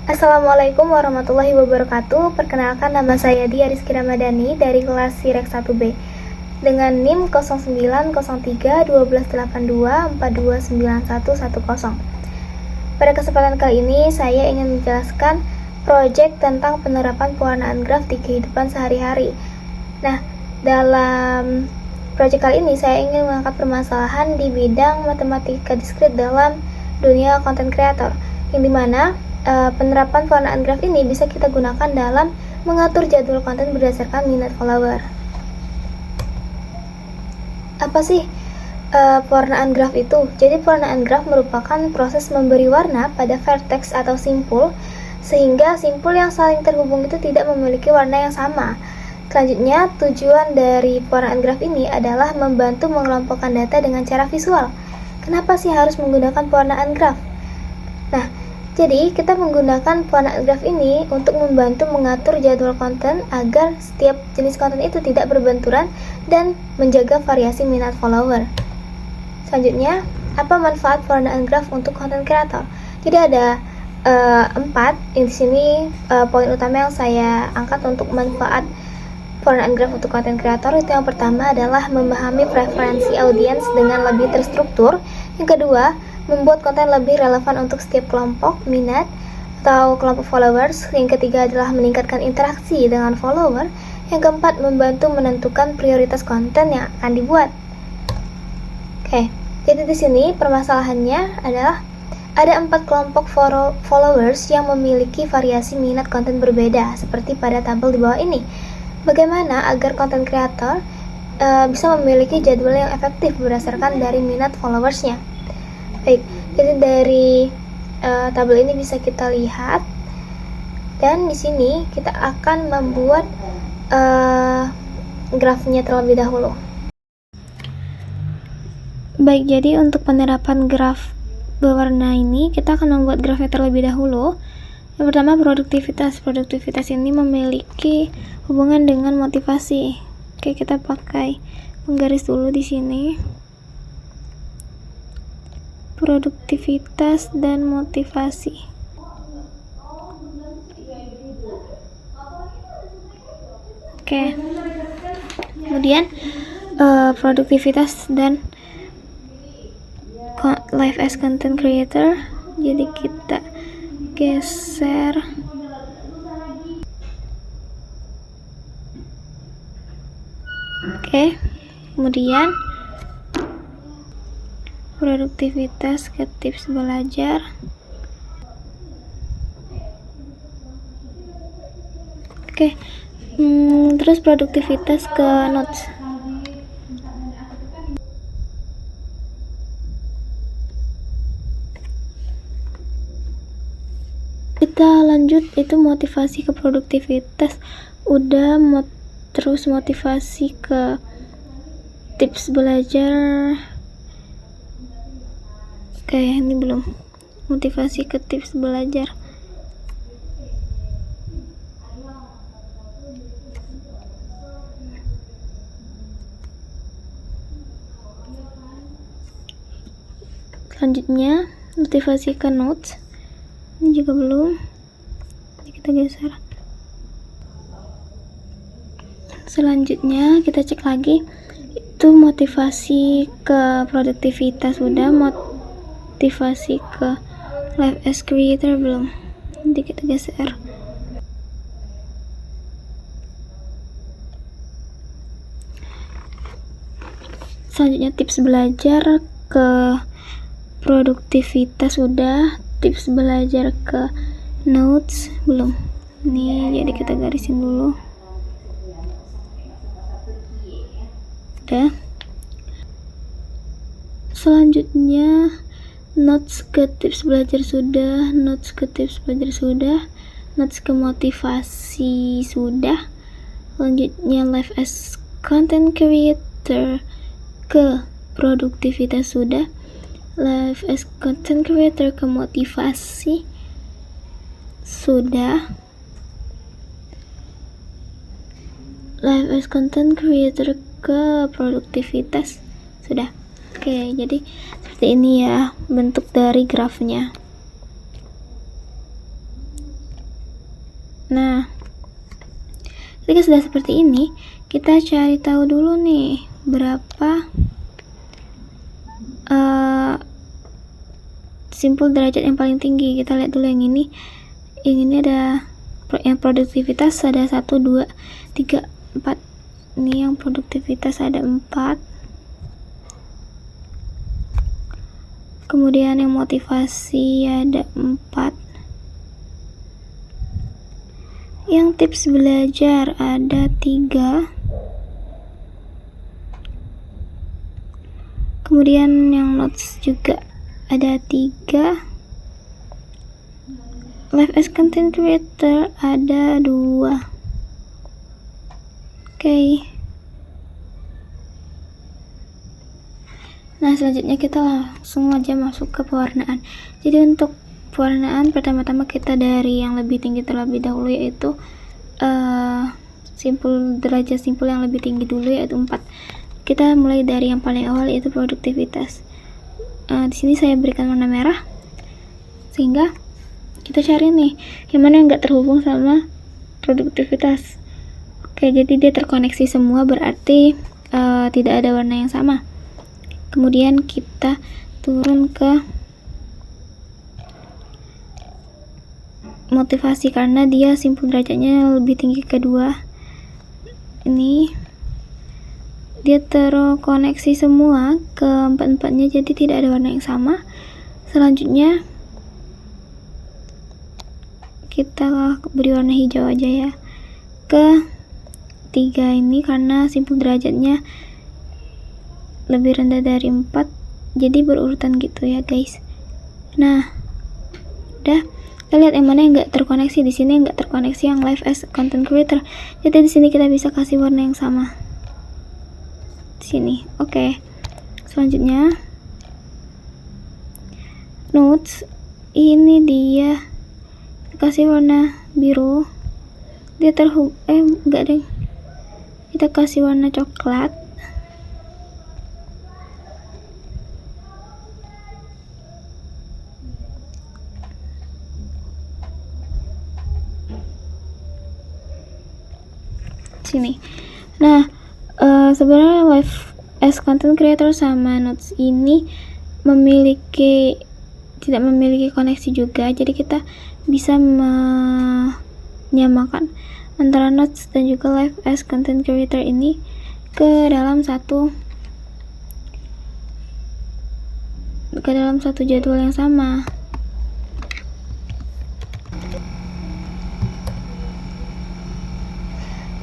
Assalamualaikum warahmatullahi wabarakatuh. Perkenalkan, nama saya Dia Rizky Ramadhani dari kelas Sirek 1B dengan NIM 0903-1282-429110. Pada kesempatan kali ini saya ingin menjelaskan proyek tentang penerapan pewarnaan graf di kehidupan sehari-hari. Nah, dalam proyek kali ini saya ingin mengangkat permasalahan di bidang matematika diskrit dalam dunia content creator, yang dimana penerapan pewarnaan graf ini bisa kita gunakan dalam mengatur jadwal konten berdasarkan minat follower. Apa sih pewarnaan graf itu? Jadi pewarnaan graf merupakan proses memberi warna pada vertex atau simpul, sehingga simpul yang saling terhubung itu tidak memiliki warna yang sama. Selanjutnya, tujuan dari pewarnaan graf ini adalah membantu mengelompokkan data dengan cara visual. Kenapa sih harus menggunakan pewarnaan graf? Nah, jadi kita menggunakan pewarnaan graf ini untuk membantu mengatur jadwal konten agar setiap jenis konten itu tidak berbenturan dan menjaga variasi minat follower. Selanjutnya, apa manfaat pewarnaan graf untuk konten kreator? Jadi ada 4. Di sini poin utama yang saya angkat untuk manfaat pewarnaan graf untuk konten kreator itu yang pertama adalah memahami preferensi audiens dengan lebih terstruktur. Yang kedua, membuat konten lebih relevan untuk setiap kelompok minat atau kelompok followers. Yang ketiga adalah meningkatkan interaksi dengan follower. Yang keempat, membantu menentukan prioritas konten yang akan dibuat. Oke, jadi di sini permasalahannya adalah ada 4 kelompok followers yang memiliki variasi minat konten berbeda, seperti pada tabel di bawah ini. Bagaimana agar konten kreator bisa memiliki jadwal yang efektif berdasarkan dari minat followersnya? Baik, jadi dari tabel ini bisa kita lihat, dan di sini kita akan membuat grafnya terlebih dahulu. Baik, jadi untuk penerapan graf berwarna ini kita akan membuat grafnya terlebih dahulu. Yang pertama, produktivitas. Produktivitas ini memiliki hubungan dengan motivasi. Oke, kita pakai penggaris dulu di sini. Produktivitas dan motivasi. Oke. Kemudian produktivitas dan life as content creator. Jadi kita geser. Oke. Kemudian produktivitas ke tips belajar. Oke. Terus produktivitas ke notes. Kita lanjut, itu motivasi ke produktivitas. Udah terus motivasi ke tips belajar. Oke, ini belum. Motivasi ke tips belajar. Selanjutnya, motivasi ke notes. Ini juga belum. Ini kita geser. Selanjutnya, kita cek lagi. Itu motivasi ke produktivitas udah, motivasi ke life as creator belum. Nanti kita geser. Selanjutnya, tips belajar ke produktivitas udah, tips belajar ke notes belum. Nih, jadi kita garisin dulu. Udah. Selanjutnya, notes ke tips belajar sudah, notes ke tips belajar sudah, notes ke motivasi sudah. Selanjutnya, life as content creator ke produktivitas sudah, life as content creator ke motivasi sudah, life as content creator ke produktivitas sudah. Oke, jadi seperti ini ya bentuk dari grafnya. Nah, ketika sudah seperti ini, kita cari tahu dulu nih berapa simpul derajat yang paling tinggi. Kita lihat dulu yang ini. Yang ini ada yang produktivitas ada 1, 2, 3, 4. Ini yang produktivitas ada 4. Kemudian yang motivasi ada 4. Yang tips belajar ada 3. Kemudian yang notes juga ada 3. Live as content creator ada 2. Oke. Nah, selanjutnya kita langsung aja masuk ke pewarnaan. Jadi untuk pewarnaan pertama-tama kita dari yang lebih tinggi terlebih dahulu, yaitu derajat simpul yang lebih tinggi dulu, yaitu 4. Kita mulai dari yang paling awal, yaitu produktivitas. Di sini saya berikan warna merah sehingga kita cari nih yang mana yang nggak terhubung sama produktivitas. Oke, jadi dia terkoneksi semua, berarti tidak ada warna yang sama. Kemudian kita turun ke motivasi karena dia simpul derajatnya lebih tinggi kedua. Ini dia terkoneksi semua ke 4-4-nya, jadi tidak ada warna yang sama. Selanjutnya kita beri warna hijau aja ya ke 3 ini karena simpul derajatnya lebih rendah dari 4, jadi berurutan gitu ya guys. Nah, udah, kita lihat yang mana yang nggak terkoneksi. Di sini nggak terkoneksi yang live as content creator, jadi di sini kita bisa kasih warna yang sama di sini. Oke. Selanjutnya notes, ini dia kasih warna biru, dia enggak deh, kita kasih warna coklat. Sini. Nah, sebenarnya live as content creator sama notes ini tidak memiliki koneksi juga, jadi kita bisa menyamakan antara notes dan juga live as content creator ini ke dalam satu jadwal yang sama.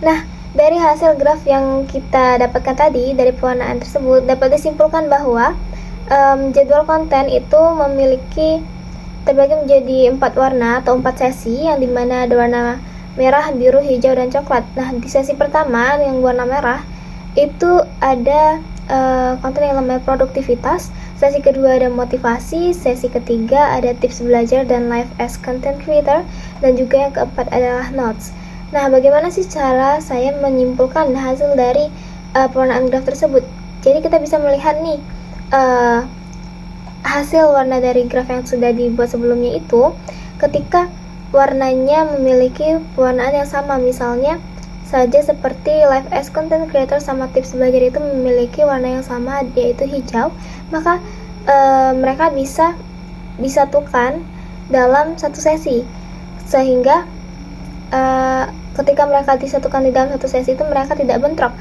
Nah, dari hasil graf yang kita dapatkan tadi dari pewarnaan tersebut dapat disimpulkan bahwa jadwal konten itu terbagi menjadi 4 warna atau 4 sesi, yang dimana ada warna merah, biru, hijau, dan coklat. Nah, di sesi pertama yang warna merah itu ada konten yang namanya produktivitas, sesi kedua ada motivasi, sesi ketiga ada tips belajar dan live as content creator, dan juga yang keempat adalah notes. Nah, bagaimana sih cara saya menyimpulkan hasil dari pewarnaan graf tersebut? Jadi kita bisa melihat nih hasil warna dari graf yang sudah dibuat sebelumnya itu, ketika warnanya memiliki pewarnaan yang sama, misalnya saja seperti live as content creator sama tips belajar itu memiliki warna yang sama, yaitu hijau, maka mereka bisa disatukan dalam satu sesi, sehingga ketika mereka disatukan di dalam satu sesi itu mereka tidak bentrok.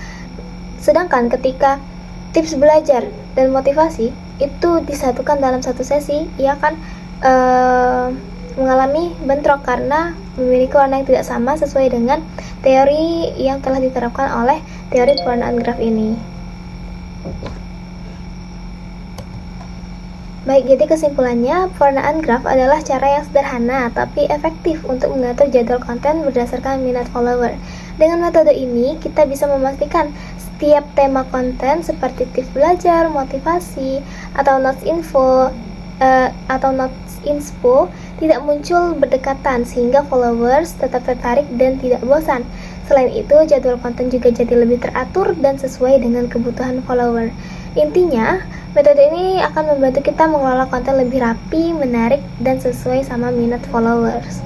Sedangkan ketika tips belajar dan motivasi itu disatukan dalam satu sesi, ia akan mengalami bentrok karena memiliki warna yang tidak sama sesuai dengan teori yang telah diterapkan oleh teori pewarnaan graf ini. Baik, jadi kesimpulannya, pewarnaan graf adalah cara yang sederhana tapi efektif untuk mengatur jadwal konten berdasarkan minat follower. Dengan metode ini, kita bisa memastikan setiap tema konten seperti tips belajar, motivasi, atau notes inspo tidak muncul berdekatan sehingga followers tetap tertarik dan tidak bosan. Selain itu, jadwal konten juga jadi lebih teratur dan sesuai dengan kebutuhan follower. Intinya, metode ini akan membantu kita mengelola konten lebih rapi, menarik, dan sesuai sama minat followers.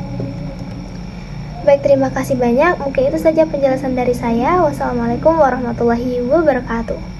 Baik, terima kasih banyak. Mungkin itu saja penjelasan dari saya. Wassalamualaikum warahmatullahi wabarakatuh.